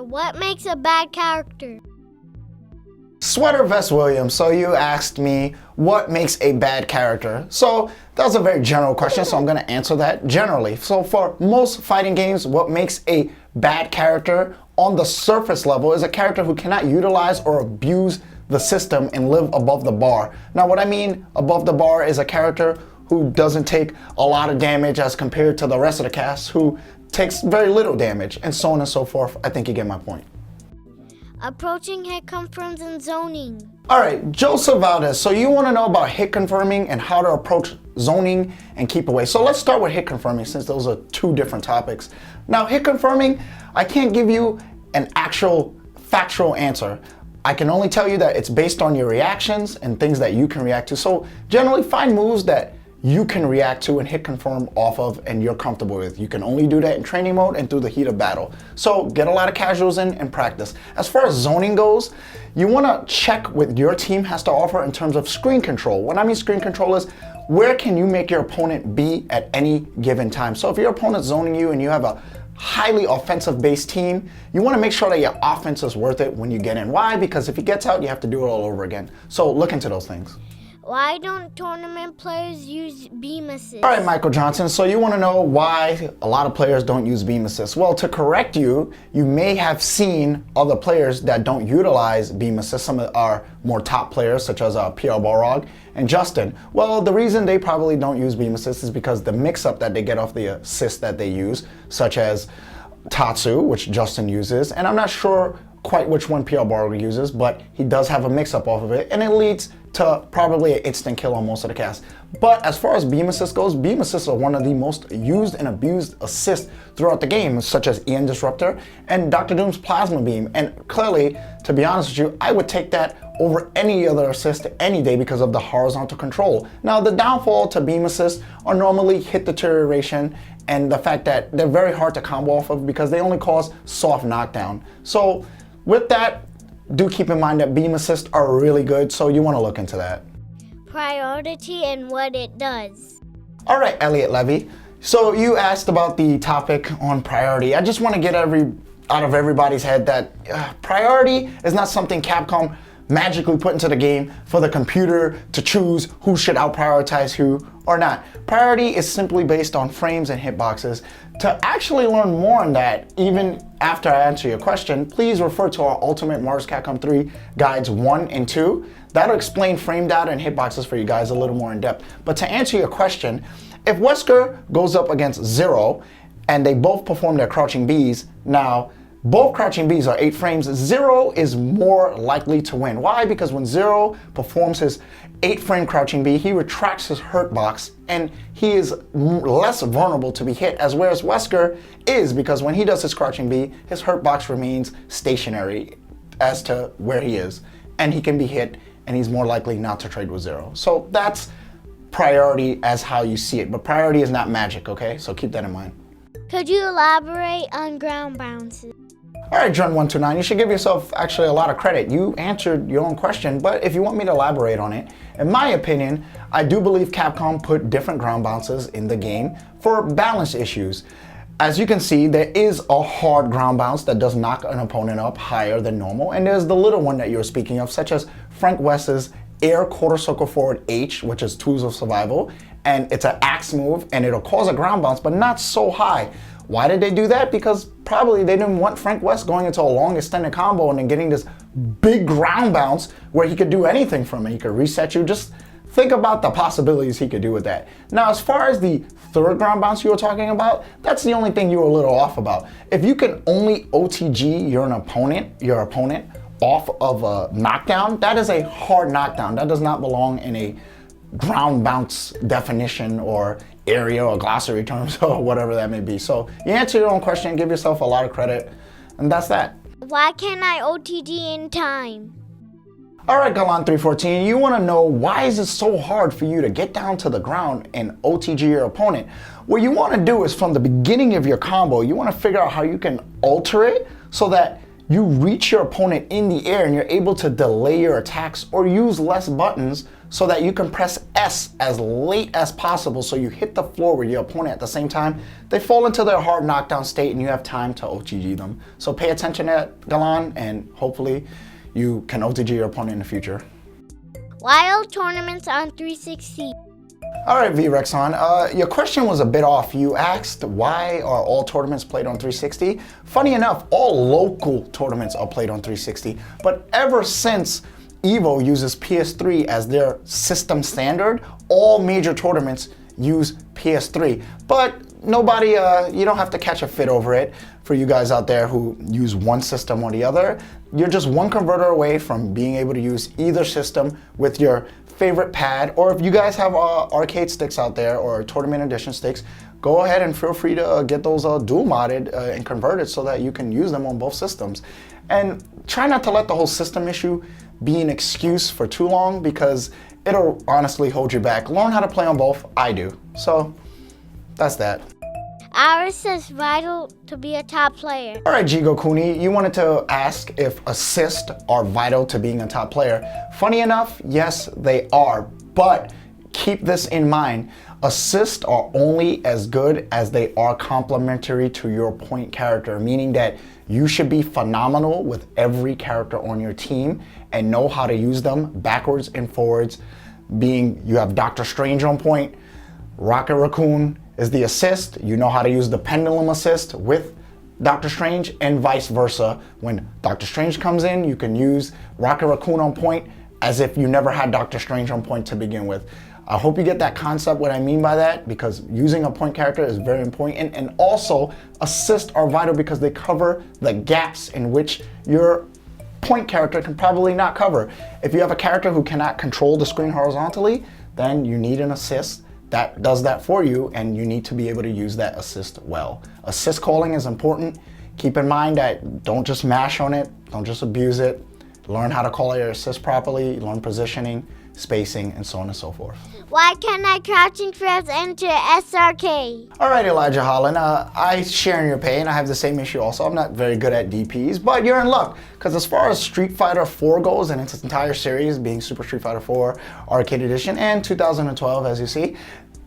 What makes a bad character? Sweater Vest Williams, so you asked me what makes a bad character. So that was a very general question, so I'm going to answer that generally. So for most fighting games, what makes a bad character on the surface level is a character who cannot utilize or abuse the system and live above the bar. Now what I mean above the bar is a character who doesn't take a lot of damage as compared to the rest of the cast who takes very little damage, and so on and so forth. I think you get my point. Approaching hit confirms and zoning. Alright, Joseph Valdez, so you want to know about hit confirming and how to approach zoning and keep away. So let's start with hit confirming since those are two different topics. Now hit confirming, I can't give you an actual factual answer. I can only tell you that it's based on your reactions and things that you can react to. So generally find moves that you can react to and hit confirm off of and you're comfortable with. You can only do that in training mode and through the heat of battle. So get a lot of casuals in and practice. As far as zoning goes, you want to check what your team has to offer in terms of screen control. What I mean screen control is where can you make your opponent be at any given time. So if your opponent's zoning you and you have a highly offensive based team, you want to make sure that your offense is worth it when you get in. Why? Because if he gets out, you have to do it all over again. So look into those things. Why don't tournament players use beam assist? All right, Michael Johnson, so you want to know why a lot of players don't use beam assist. Well, to correct you, you may have seen other players that don't utilize beam assist. Some of our more top players, such as Pierre Balrog and Justin. Well, the reason they probably don't use beam assist is because the mix-up that they get off the assist that they use, such as Tatsu, which Justin uses, and I'm not sure quite which one Pierre Balrog uses, but he does have a mix-up off of it, and it leads to probably an instant kill on most of the cast. But as far as beam assist goes, beam assists are one of the most used and abused assists throughout the game, such as Ian Disruptor and Dr. Doom's Plasma Beam. And clearly, to be honest with you, I would take that over any other assist any day because of the horizontal control. Now, the downfall to beam assists are normally hit deterioration and the fact that they're very hard to combo off of because they only cause soft knockdown. So with that, do keep in mind that beam assists are really good, so you want to look into that. Priority and what it does. All right, Elliot Levy. So you asked about the topic on priority. I just want to get out of everybody's head that priority is not something Capcom magically put into the game for the computer to choose who should out-prioritize who or not. Priority is simply based on frames and hitboxes. To actually learn more on that, even after I answer your question, please refer to our Ultimate Marvel's Capcom 3 Guides 1 and 2. That'll explain frame data and hitboxes for you guys a little more in depth. But to answer your question, if Wesker goes up against Zero and they both perform their crouching Bs, now both crouching Bs are 8 frames, Zero is more likely to win. Why? Because when Zero performs his 8-frame crouching B, he retracts his hurt box and he is less vulnerable to be hit, as whereas Wesker is, because when he does his crouching B, his hurt box remains stationary as to where he is, and he can be hit and he's more likely not to trade with Zero. So that's priority as how you see it, but priority is not magic, okay? So keep that in mind. Could you elaborate on ground bounces? All right, John129, you should give yourself actually a lot of credit. You answered your own question, but if you want me to elaborate on it, in my opinion, I do believe Capcom put different ground bounces in the game for balance issues. As you can see, there is a hard ground bounce that does knock an opponent up higher than normal, and there's the little one that you were speaking of, such as Frank West's Air Quarter Circle Forward H, which is Tools of Survival, and it's an axe move, and it'll cause a ground bounce, but not so high. Why did they do that? Because probably they didn't want Frank West going into a long extended combo and then getting this big ground bounce where he could do anything from it. He could reset you. Just think about the possibilities he could do with that. Now, as far as the third ground bounce you were talking about, that's the only thing you were a little off about. If you can only OTG your opponent off of a knockdown, that is a hard knockdown. That does not belong in a ground bounce definition or area or glossary terms or whatever that may be. So you answer your own question, give yourself a lot of credit, and that's that. Why can't I OTG in time? All right, Galan314, you want to know why is it so hard for you to get down to the ground and OTG your opponent? What you want to do is from the beginning of your combo, you want to figure out how you can alter it so that you reach your opponent in the air and you're able to delay your attacks or use less buttons so that you can press S as late as possible so you hit the floor with your opponent at the same time. They fall into their hard knockdown state and you have time to OTG them. So pay attention to that, Galan, and hopefully you can OTG your opponent in the future. Wild tournaments on 360. All right, V-Rexon, your question was a bit off. You asked why are all tournaments played on 360? Funny enough, all local tournaments are played on 360, but ever since Evo uses PS3 as their system standard, all major tournaments use PS3. But nobody, you don't have to catch a fit over it. For you guys out there who use one system or the other, you're just one converter away from being able to use either system with your favorite pad, or if you guys have arcade sticks out there or tournament edition sticks, go ahead and feel free to get those dual modded and converted so that you can use them on both systems. And try not to let the whole system issue be an excuse for too long, because it'll honestly hold you back. Learn how to play on both. I do. So that's that. Ours says vital to be a top player. All right, Jigo Kuni, you wanted to ask if assists are vital to being a top player. Funny enough, yes, they are, but keep this in mind. Assists are only as good as they are complementary to your point character, meaning that you should be phenomenal with every character on your team and know how to use them backwards and forwards. Being you have Dr. Strange on point, Rocket Raccoon is the assist. You know how to use the pendulum assist with Dr. Strange, and vice versa. When Dr. Strange comes in, you can use Rocket Raccoon on point as if you never had Dr. Strange on point to begin with. I hope you get that concept, what I mean by that, because using a point character is very important. And also, assists are vital because they cover the gaps in which your point character can probably not cover. If you have a character who cannot control the screen horizontally, then you need an assist that does that for you, and you need to be able to use that assist well. Assist calling is important. Keep in mind that don't just mash on it, don't just abuse it. Learn how to call your assist properly, learn positioning, spacing, and so on and so forth. Why can't I crouching fast enter SRK? All right, Elijah Holland, I share in your pain. I have the same issue also. I'm not very good at DPs, but you're in luck, because as far as Street Fighter 4 goes and its entire series, being Super Street Fighter 4 Arcade Edition and 2012, as you see,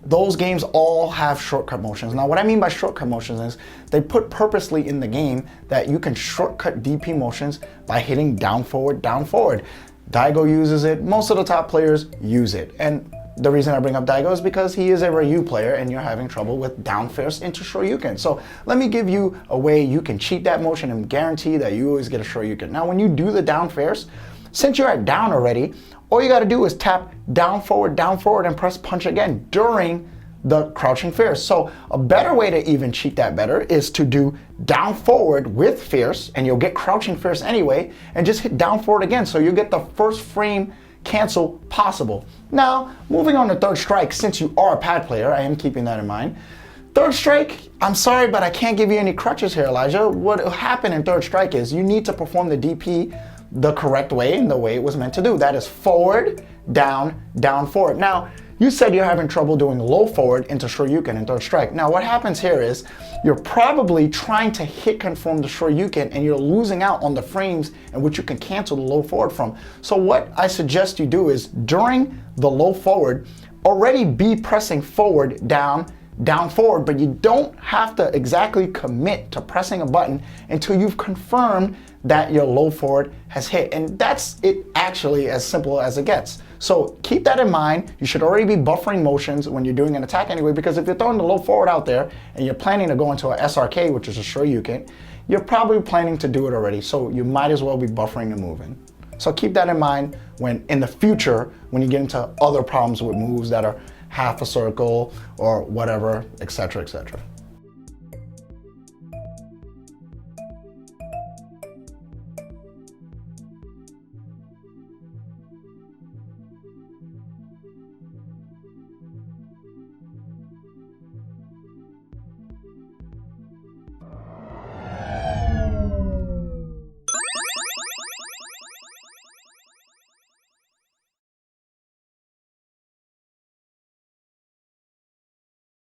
those games all have shortcut motions. Now, what I mean by shortcut motions is they put purposely in the game that you can shortcut DP motions by hitting down, forward, down, forward. Daigo uses it. Most of the top players use it. And the reason I bring up Daigo is because he is a Ryu player and you're having trouble with down fierce into Shoryuken. So let me give you a way you can cheat that motion and guarantee that you always get a Shoryuken. Now, when you do the down fierce, since you're at down already, all you got to do is tap down, forward, and press punch again during the crouching fierce. So a better way to even cheat that better is to do down, forward with fierce, and you'll get crouching fierce anyway, and just hit down, forward again, so you get the first frame cancel possible. Now, moving on to third strike, since you are a pad player, I am keeping that in mind. Third strike, I'm sorry, but I can't give you any crutches here, Elijah. What will happen in third strike is you need to perform the DP the correct way and the way it was meant to do. That is forward, down, down, forward. Now, you said you're having trouble doing low forward into Shoryuken in third strike. Now, what happens here is you're probably trying to hit confirm the Shoryuken and you're losing out on the frames in which you can cancel the low forward from. So what I suggest you do is during the low forward, already be pressing forward, down, down, forward, but you don't have to exactly commit to pressing a button until you've confirmed that your low forward has hit. And that's it, actually as simple as it gets. So keep that in mind. You should already be buffering motions when you're doing an attack anyway, because if you're throwing the low forward out there and you're planning to go into a SRK, which is a Shoryuken, you're probably planning to do it already. So you might as well be buffering the moving. So keep that in mind when in the future, when you get into other problems with moves that are half a circle or whatever, etc., etc.